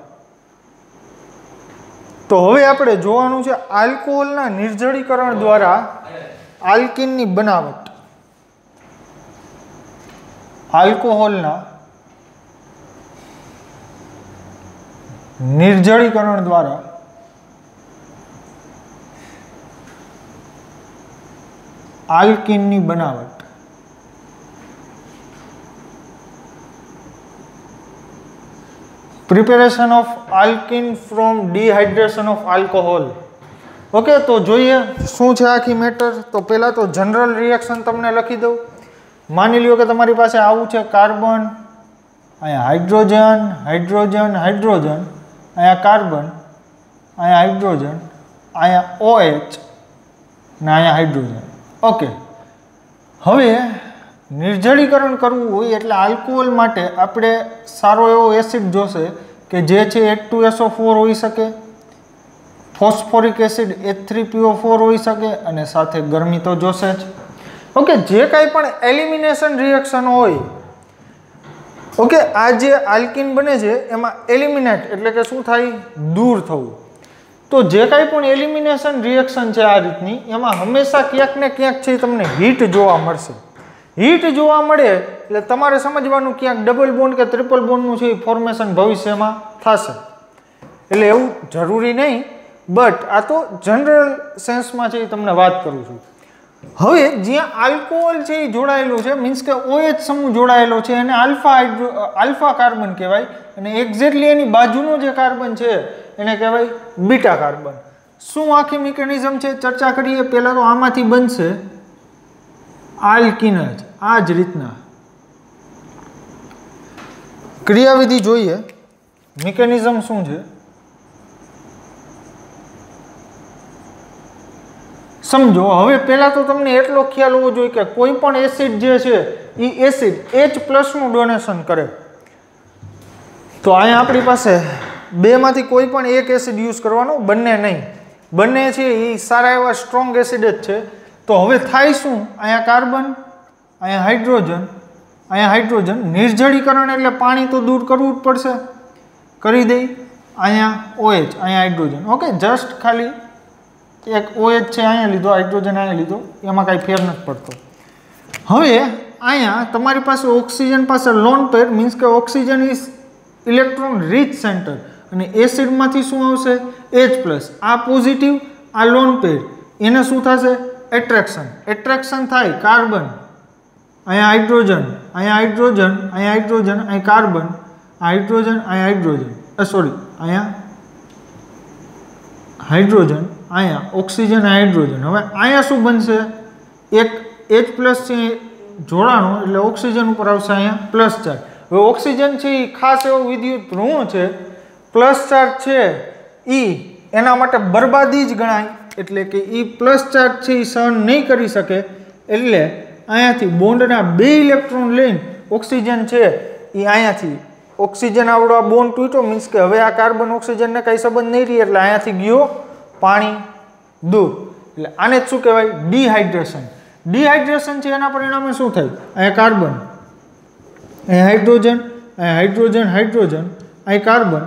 તો હવે આપણે જોવાનું છે આલ્કોહોલના નિર્જળીકરણ દ્વારા આલ્કીનની બનાવટ. આલ્કોહોલના નિર્જળીકરણ દ્વારા આલ્કીનની બનાવટ. Preparation of alkene from dehydration of alcohol. Okay તો જોઈએ શું છે આખી મેટર. તો પહેલાં તો જનરલ રિએક્શન તમને લખી દઉં. માની લ્યો કે તમારી પાસે આવું છે કાર્બન, અહીંયા હાઇડ્રોજન હાઇડ્રોજન હાઇડ્રોજન, અહીંયા કાર્બન, અહીંયા હાઇડ્રોજન, અહીંયા OH ને અહીંયા હાઇડ્રોજન. ઓકે હવે નિર્જળીકરણ કરવું હોય એટલે આલ્કોહોલ માટે આપણે સારો એવો એસિડ જોશે કે જે છે H2SO4 હોઈ શકે, ફોસ્ફોરિક એસિડ H3PO4 હોઈ શકે અને સાથે ગરમી તો જોશે જ. ઓકે જે કાંઈ પણ એલિમિનેશન રિએક્શન હોય, ઓકે આ જે આલ્કીન બને છે એમાં એલિમિનેટ એટલે કે શું થાય? દૂર થવું. તો જે કાંઈ પણ એલિમિનેશન રિએક્શન છે આ રીતની એમાં હંમેશા ક્યાંક ને ક્યાંક છે તમને હીટ જોવા મળશે. હીટ જોવા મળે એટલે તમારે સમજવાનું ક્યાંક ડબલ બોન્ડ કે ટ્રિપલ બોન્ડનું છે ફોર્મેશન ભવિષ્યમાં થશે. એટલે એવું જરૂરી નહીં, બટ આ તો જનરલ સેન્સમાં છે એ તમને વાત કરું છું. હવે જ્યાં આલ્કોહોલ છે એ જોડાયેલું છે મીન્સ કે OH સમૂહ જોડાયેલો છે એને આલ્ફા કાર્બન કહેવાય અને એક્ઝેક્ટલી એની બાજુનો જે કાર્બન છે એને કહેવાય બીટા કાર્બન. શું આખી મિકેનિઝમ છે ચર્ચા કરીએ. પહેલાં તો આમાંથી બનશે આલ્કીન જ આ જ રીતના. ક્રિયાવિધિ જોઈએ મિકેનિઝમ શું છે સમજો. હવે પહેલાં તો તમને એટલો ખ્યાલ હોવો જોઈએ કે કોઈ પણ એસિડ જે છે એ એસિડ H+ નું ડોનેશન કરે. તો અહીંયા આપણી પાસે બેમાંથી કોઈ પણ એક એસિડ યુઝ કરવાનો, બંને નહીં. બંને છે એ સારા એવા સ્ટ્રોંગ એસિડ જ છે. તો હવે થાય શું? અહીંયા કાર્બન, અહીંયા હાઇડ્રોજન, અહીંયા હાઇડ્રોજન. નિર્જળીકરણ એટલે પાણી તો દૂર કરવું જ પડશે, કરી દઈ. અહીંયા OH, અહીંયા હાઇડ્રોજન. ઓકે જસ્ટ ખાલી એક OH છે અહીંયા લીધો, હાઇડ્રોજન અહીંયા લીધો, એમાં કાંઈ ફેર નથી પડતો. હવે અહીંયા તમારી પાસે ઓક્સિજન પાસે લોન પેર મીન્સ કે oxygen is electron rich centre અને એસિડમાંથી શું આવશે? H+. આ પોઝિટિવ, આ લોન પેર એને શું થશે? એટ્રેક્શન. એટ્રેક્શન થાય કાર્બન, અહીંયા હાઇડ્રોજન, અહીંયા હાઇડ્રોજન, અહીંયા હાઇડ્રોજન, અહીં કાર્બન, હાઇડ્રોજન, અહીંયા હાઇડ્રોજન, સોરી અહીંયા હાઇડ્રોજન, અહીંયા ઓક્સિજન, હાઇડ્રોજન. હવે અહીંયા શું બનશે? એક H+ છે જોડાણો એટલે ઓક્સિજન ઉપર આવશે અહીંયા પ્લસ ચાર્જ. હવે ઓક્સિજન છે એ ખાસ એવો વિદ્યુત ઋણ છે, પ્લસ ચાર્જ છે એ એના માટે બરબાદી જ ગણાય. એટલે કે એ પ્લસ ચાર્જ છે એ સહન નહીં કરી શકે એટલે અહીંયાથી બોન્ડના 2 ઇલેક્ટ્રોન લઈને ઓક્સિજન છે એ અહીંયાથી ઓક્સિજન આવડો આ બોન્ડ તૂટ્યો મીન્સ કે હવે આ કાર્બન ઓક્સિજનને કંઈ સંબંધ નહીં રહી એટલે અહીંયાથી ગયો પાણી દૂર. એટલે આને જ શું કહેવાય? ડિહાઇડ્રેશન. ડિહાઇડ્રેશન છે એના પરિણામે શું થાય? અહીંયા કાર્બન, અહીંયા હાઇડ્રોજન, અહીંયા હાઇડ્રોજન હાઇડ્રોજન, અહીં કાર્બન,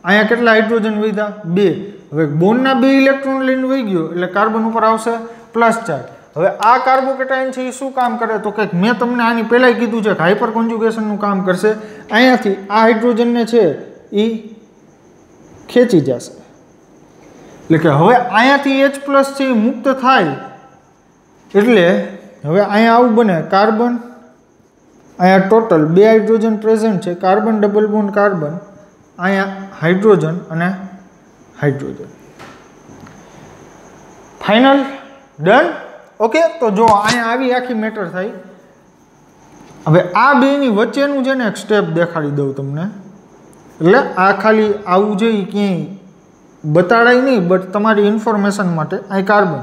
અહીંયા કેટલા હાઇડ્રોજન વધ્યા? 2. હવે બોન્ડના 2 ઇલેક્ટ્રોન લઈને વહી ગયો એટલે કાર્બન ઉપર આવશે પ્લસ ચાર્જ. હવે આ કાર્બોકેટાયન છે એ શું કામ કરે? તો કે મેં તમને આની પહેલાં કીધું છે કે હાઇપર કોન્જ્યુગેશનનું કામ કરશે. અહીંયાથી આ હાઇડ્રોજનને છે એ ખેંચી જશે એટલે કે હવે અહીંયાથી H પ્લસ છે એ મુક્ત થાય એટલે હવે અહીંયા આવું બને કાર્બન, અહીંયા ટોટલ 2 હાઇડ્રોજન પ્રેઝન્ટ છે, કાર્બન ડબલ બોન્ડ કાર્બન, અહીંયા હાઇડ્રોજન અને હાઇડ્રોજન. Final done. ઓકે, તો જો અહીંયા આવી આખી મેટર થઈ. હવે આ બેની વચ્ચેનું છે ને એક સ્ટેપ દેખાડી દઉં તમને. એટલે આ ખાલી આવું છે એ ક્યાંય બતાડાય નહીં, બટ તમારી ઇન્ફોર્મેશન માટે અહીં કાર્બન.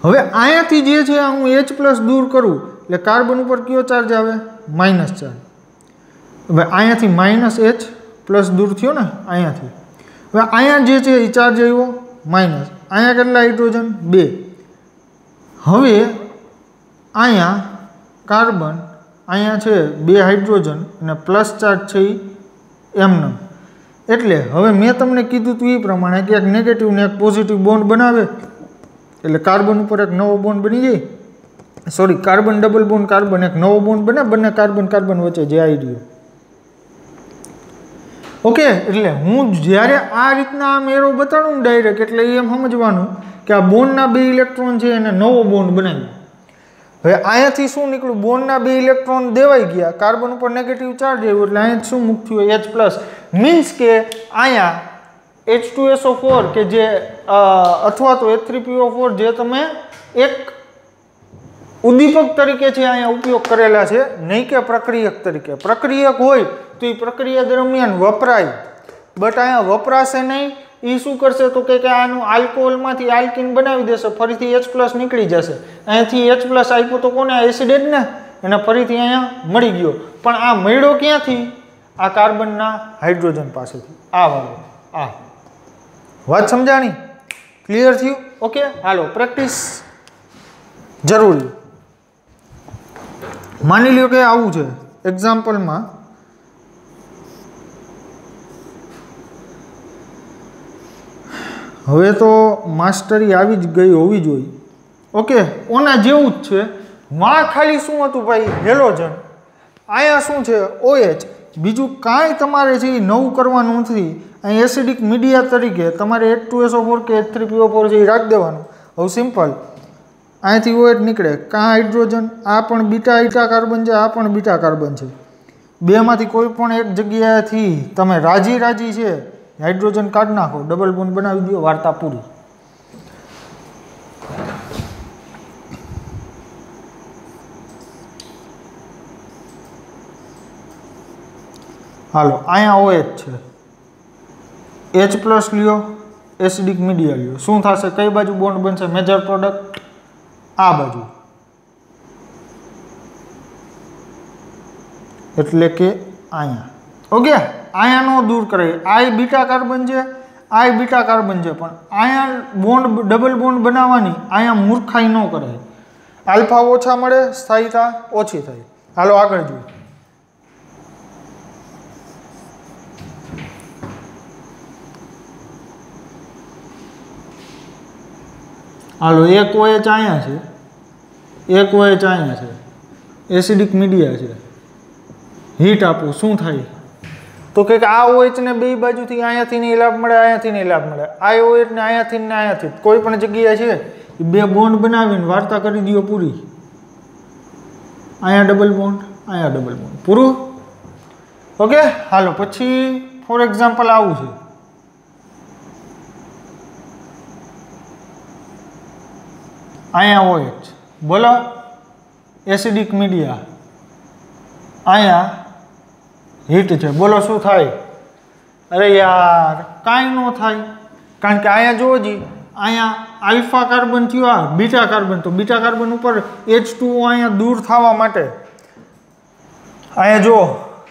હવે અહીંયાથી જે છે હું H પ્લસ દૂર કરું એટલે કાર્બન ઉપર કયો ચાર્જ આવે? Minus charge. હવે અહીંયાથી માઇનસ H પ્લસ દૂર થયો ને અહીંયાથી. હવે અહીંયા જે છે એ ચાર્જ આવ્યો માઇનસ. અહીંયા કેટલા હાઇડ્રોજન? 2. હવે અહીંયા કાર્બન, અહીંયા છે 2 હાઇડ્રોજન અને પ્લસ ચાર્જ છે એ એમનેમ. એટલે હવે મેં તમને કીધું હતું એ પ્રમાણે કે એક નેગેટિવ ને એક પોઝિટિવ બોન્ડ બનાવે એટલે કાર્બન ઉપર એક નવો બોન્ડ બની જાય. Sorry, carbon double bond carbon એક નવો બોન્ડ બને, બંને કાર્બન કાર્બન વચ્ચે જે આવી રહ્યો. ઓકે, એટલે હું જ્યારે આ રીતના આમ એરો બતાડું ને ડાયરેક્ટ એટલે એમ સમજવાનું કે આ બોન્ડના 2 ઇલેક્ટ્રોન છે એને નવો બોન્ડ બનાવ્યો. હવે અહીંયાથી શું નીકળ્યું? બોન્ડના 2 ઇલેક્ટ્રોન દેવાઈ ગયા, કાર્બન ઉપર નેગેટિવ ચાર્જ આવ્યો એટલે અહીંયા શું મુક્ત થયું? H plus. મીન્સ કે અહીંયા H2SO4 કે જે અથવા તો H3PO4 જે તમે એક ઉદ્દીપક તરીકે છે અહીંયા ઉપયોગ કરેલા છે, નહીં કે પ્રક્રિયક તરીકે. પ્રક્રિયક હોય તો એ પ્રક્રિયા દરમિયાન વપરાય, બટ અહીંયા વપરાશે નહીં. એ શું કરશે તો કે આનું આલ્કોહોલમાંથી આલ્કીન બનાવી દેશે, ફરીથી H પ્લસ નીકળી જશે. અહીંયાથી H પ્લસ આપ્યો તો કોને? એસિડ જ ને, એને ફરીથી અહીંયા મળી ગયો. પણ આ મળ્યો ક્યાંથી? આ કાર્બનના હાઇડ્રોજન પાસેથી. આ વાળો આ વાત સમજાણી? ક્લિયર થયું? ઓકે, હાલો પ્રેક્ટિસ જરૂરી. માની લ્યો કે આવું છે એક્ઝામ્પલમાં, હવે તો માસ્ટરી આવી જ ગઈ હોવી જોઈએ. ઓકે, ઓના જેવું જ છે. માં ખાલી શું હતું ભાઈ? હેલોજન. અહીંયા શું છે? OH. બીજું કાંઈ તમારે છે એ નવું કરવાનું નથી. અહીં એસિડિક મીડિયા તરીકે તમારે H2SO4 કે H3PO4 છે એ રાખી દેવાનું. હવે સિમ્પલ, અહીંથી OH નીકળે, કાં હાઇડ્રોજન, આ પણ બીટા કાર્બન છે, આ પણ બીટા કાર્બન છે. બેમાંથી કોઈ પણ એક જગ્યાએથી તમે રાજી છે હાઇડ્રોજન કાઢી નાખો, ડબલ બોન્ડ બનાવી દો, વાર્તા પૂરી. હાલો, અહીંયા OH છે, H પ્લસ લ્યો, એસિડિક મીડિયા લ્યો, શું થશે? કઈ બાજુ બોન્ડ બનશે? મેજર પ્રોડક્ટ આ બાજુ, એટલે કે અહીંયા. ઓકે, અહીંયા નો દૂર કરે. આ બીટા કાર્બન છે, આ બીટા કાર્બન છે, પણ અહીંયા બોન્ડ ડબલ બોન્ડ બનાવવાની અહીંયા મૂર્ખાઈ ન કરાય. આલ્ફા ઓછા મળે, સ્થાયીતા ઓછી થાય. હાલો આગળ જોઈએ. હાલો, એક OH અહીંયા છે, એક OH અહીંયા છે, એસિડિક મીડિયા છે. હીટ આપો, શું થાય? તો કે આ OH ને બે બાજુથી અહીંયાથી નહીં લાભ મળે, અહીંયાથી નહીં લાભ મળે. આ OH ને અહીંયાથી ને અહીંયાથી કોઈ પણ જગ્યાએ છે એ બે બોન્ડ બનાવીને વાર્તા કરી દો પૂરી. અહીંયા ડબલ બોન્ડ, અહીંયા ડબલ બોન્ડ, પૂરું. ઓકે, હાલો પછી ફોર એક્ઝામ્પલ આવું છે. અહીંયા OH, બોલો, એસિડિક મીડિયા, અહીંયા હીટ છે, બોલો શું થાય? અરે યાર, કાંઈ ન થાય, કારણ કે અહીંયા જોવો જી, અહીંયા આલ્ફા કાર્બન થયો, આ બીટા કાર્બન, તો બીટા કાર્બન ઉપર H2O અહીંયા દૂર થવા માટે અહીંયા જો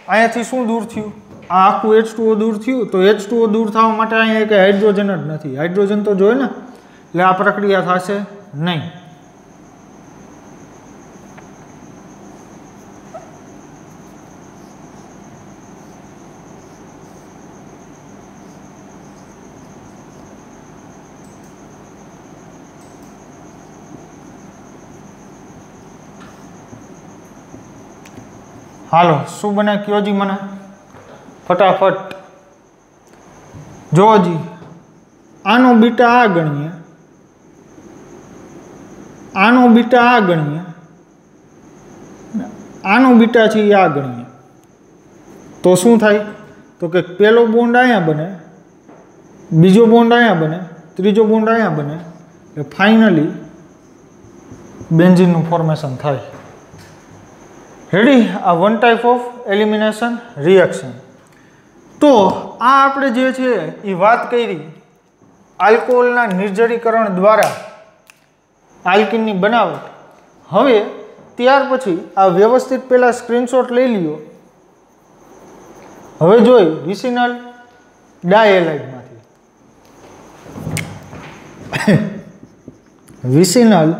અહીંયાથી શું દૂર થયું? આ આખું H2O દૂર થયું. તો H2O દૂર થવા માટે અહીંયા એક હાઇડ્રોજન જ નથી. હાઇડ્રોજન તો જોઈએ ને, એટલે આ પ્રક્રિયા થશે નહીં. હાલો શું બને કયો જી મને ફટાફટ. જો જી આનો બીટા આ ગણીએ, આનો બીટા આ ગણીએ, આનો બીટા છે એ આ ગણીએ, તો શું થાય? તો કે પહેલો બોન્ડ અહીંયા બને, બીજો બોન્ડ અહીંયા બને, ત્રીજો બોન્ડ અહીંયા બને, એટલે ફાઇનલી બેન્ઝીનનું ફોર્મેશન થાય. રેડી? આ one type of elimination reaction. તો આ આપણે જે છે એ વાત કરી આલ્કોહોલના નિર્જરીકરણ દ્વારા આલ્કીનની બનાવટ. હવે ત્યાર પછી આ વ્યવસ્થિત પહેલા સ્ક્રીનશોટ લઈ લ્યો. હવે જોઈ વિસિનલ ડાયહેલાઇડમાંથી વિસિનલ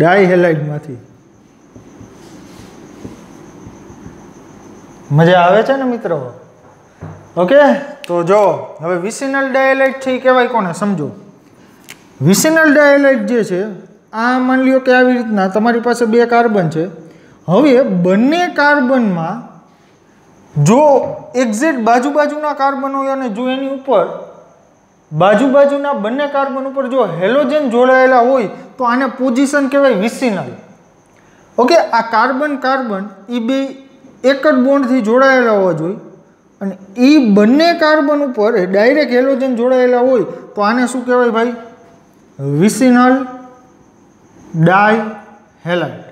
ડાયહેલાઇડમાંથી મજા આવે છે ને મિત્રો? ઓકે, તો જો હવે વિસિનલ ડાયહેલાઇડ છે એ કહેવાય કોને સમજો. વિસિનલ ડાયહેલાઇડ જે છે આ માની લ્યો કે આવી રીતના તમારી પાસે બે કાર્બન છે. હવે બંને કાર્બનમાં જો એક્ઝેક્ટ બાજુના કાર્બન હોય અને જો એની ઉપર બાજુના બંને કાર્બન ઉપર જો હેલોજન જોડાયેલા હોય તો આને પોઝિશન કહેવાય વિસિનલ. ઓકે, આ કાર્બન એ બે એક જ બોન્ડથી જોડાયેલા હોવા જોઈએ અને એ બંને કાર્બન ઉપર ડાયરેક્ટ હેલોજન જોડાયેલા હોય તો આને શું કહેવાય ભાઈ? Vicinal dihalide.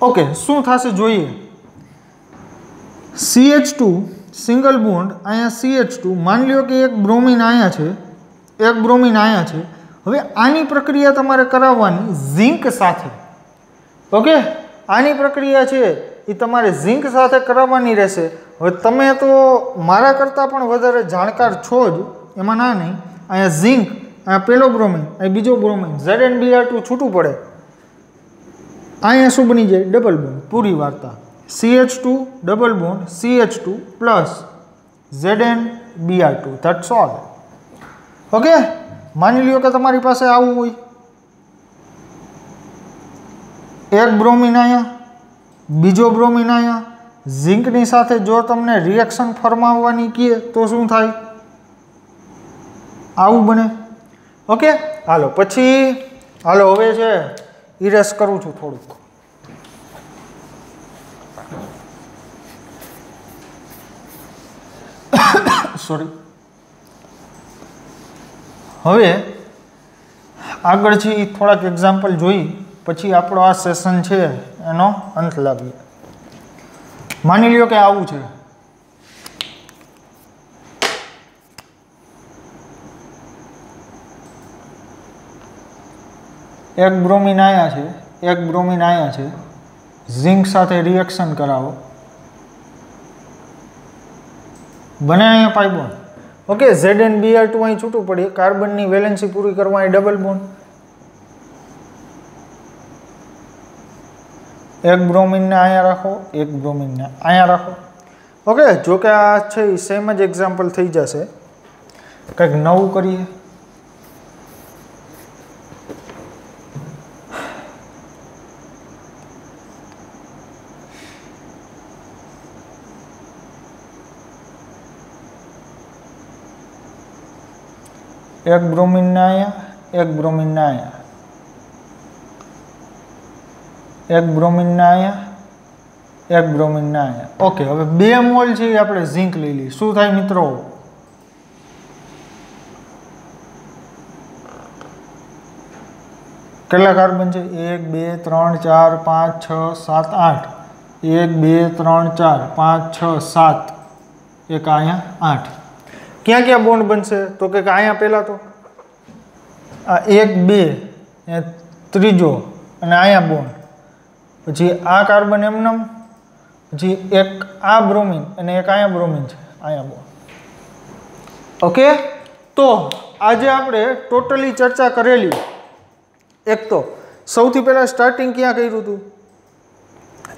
ઓકે, શું થશે જોઈએ. CH2 સિંગલ બોન્ડ અહીંયા CH2, માની લ્યો કે એક બ્રોમિન અહીંયા છે, એક બ્રોમિન અહીંયા છે. હવે આની પ્રક્રિયા તમારે કરાવવાની ઝિંક સાથે. ઓકે, આની પ્રક્રિયા છે એ તમારે ઝિંક સાથે કરાવવાની રહેશે. હવે તમે તો મારા કરતાં પણ વધારે જાણકાર છો જ, એમાં ના નહીં. અહીંયા ઝિંક, અહીંયા પહેલો બ્રોમિન, અહીં બીજો બ્રોમિન, ZnBr2 છૂટું પડે. અહીંયા શું બની જાય? Double bond. પૂરી વાર્તા. CH2 double bond CH2 plus ZnBr2, that's all. Okay, માની લ્યો કે તમારી પાસે આવું હોય, એક બ્રોમિન અહીંયા, બીજો બ્રોમિન અહીંયા. ઝિંકની સાથે જો તમને રિએક્શન ફરમાવવાની કહે તો શું થાય? આવું બને. ઓકે, હાલો પછી હાલો હવે છે ઇરેસ કરું છું થોડુંક. સોરી. હવે આગળ છે એ થોડાક એક્ઝામ્પલ જોઈ પછી આપણો આ સેશન છે એનો અંત લાવીએ. માની લ્યો કે આવું છે, એક બ્રોમિન આયા છે, એક બ્રોમિન આયા છે, ઝિંક સાથે રિએક્શન કરાવો, બને અહીંયા પાઈ બોન્ડ. ઓકે, ZnBr2 અહીં છૂટું પડી, કાર્બનની વેલેન્સી પૂરી કરવા અહીં ડબલ બોન્ડ. એક બ્રોમિનને અહીંયા રાખો, એક બ્રોમિનને અહીંયા રાખો. ઓકે, જો કે આ છે એ સેમ જ એક્ઝામ્પલ થઈ જશે. કંઈક નવું કરીએ. એક બ્રોમિનને અહીંયા, એક બ્રોમિનને અહીંયા, એક બ્રોમિનને અહીંયા, એક બ્રોમિનને અહીંયા. ઓકે, હવે 2 મોલ છે એ આપણે ઝિંક લઈ લઈએ. શું થાય મિત્રો? કેટલા કાર્બન છે? 1 2 3 4 5 6 7 8. 1 2 3 4 5 6 7. એક અહીંયા 8. ક્યાં ક્યાં બોન્ડ બનશે? તો કે અહીંયા પહેલાં તો આ 1 2 ત્રીજો અને અહીંયા બોન્ડ. પછી આ કાર્બન એમનેમ, પછી એક આ બ્રોમિન અને એક અહીંયા બ્રોમિન છે, અહીંયા. ઓકે, તો આજે આપણે ટોટલી ચર્ચા કરેલી. એક તો સૌથી પહેલા સ્ટાર્ટિંગ ક્યાં કર્યું હતું?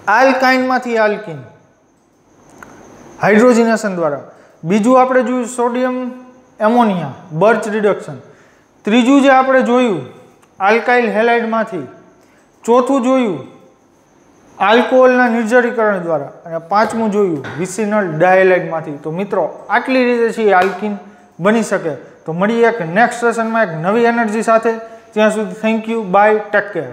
આલ્કાઇનમાંથી આલ્કીન હાઇડ્રોજનેશન દ્વારા. બીજું આપણે જોયું સોડિયમ એમોનિયા બર્ચ રિડક્શન. ત્રીજું જે આપણે જોયું આલ્કાઇલ હેલાઇડમાંથી. ચોથું જોયું આલ્કોહોલના નિર્જરીકરણ દ્વારા. અને પાંચમું જોયું વિસિનલ ડાયલાઇડમાંથી. તો મિત્રો આટલી રીતે છે આલ્કીન બની શકે. તો મળીએ એક નેક્સ્ટ સેશનમાં એક નવી એનર્જી સાથે. ત્યાં સુધી thank you, bye, take care.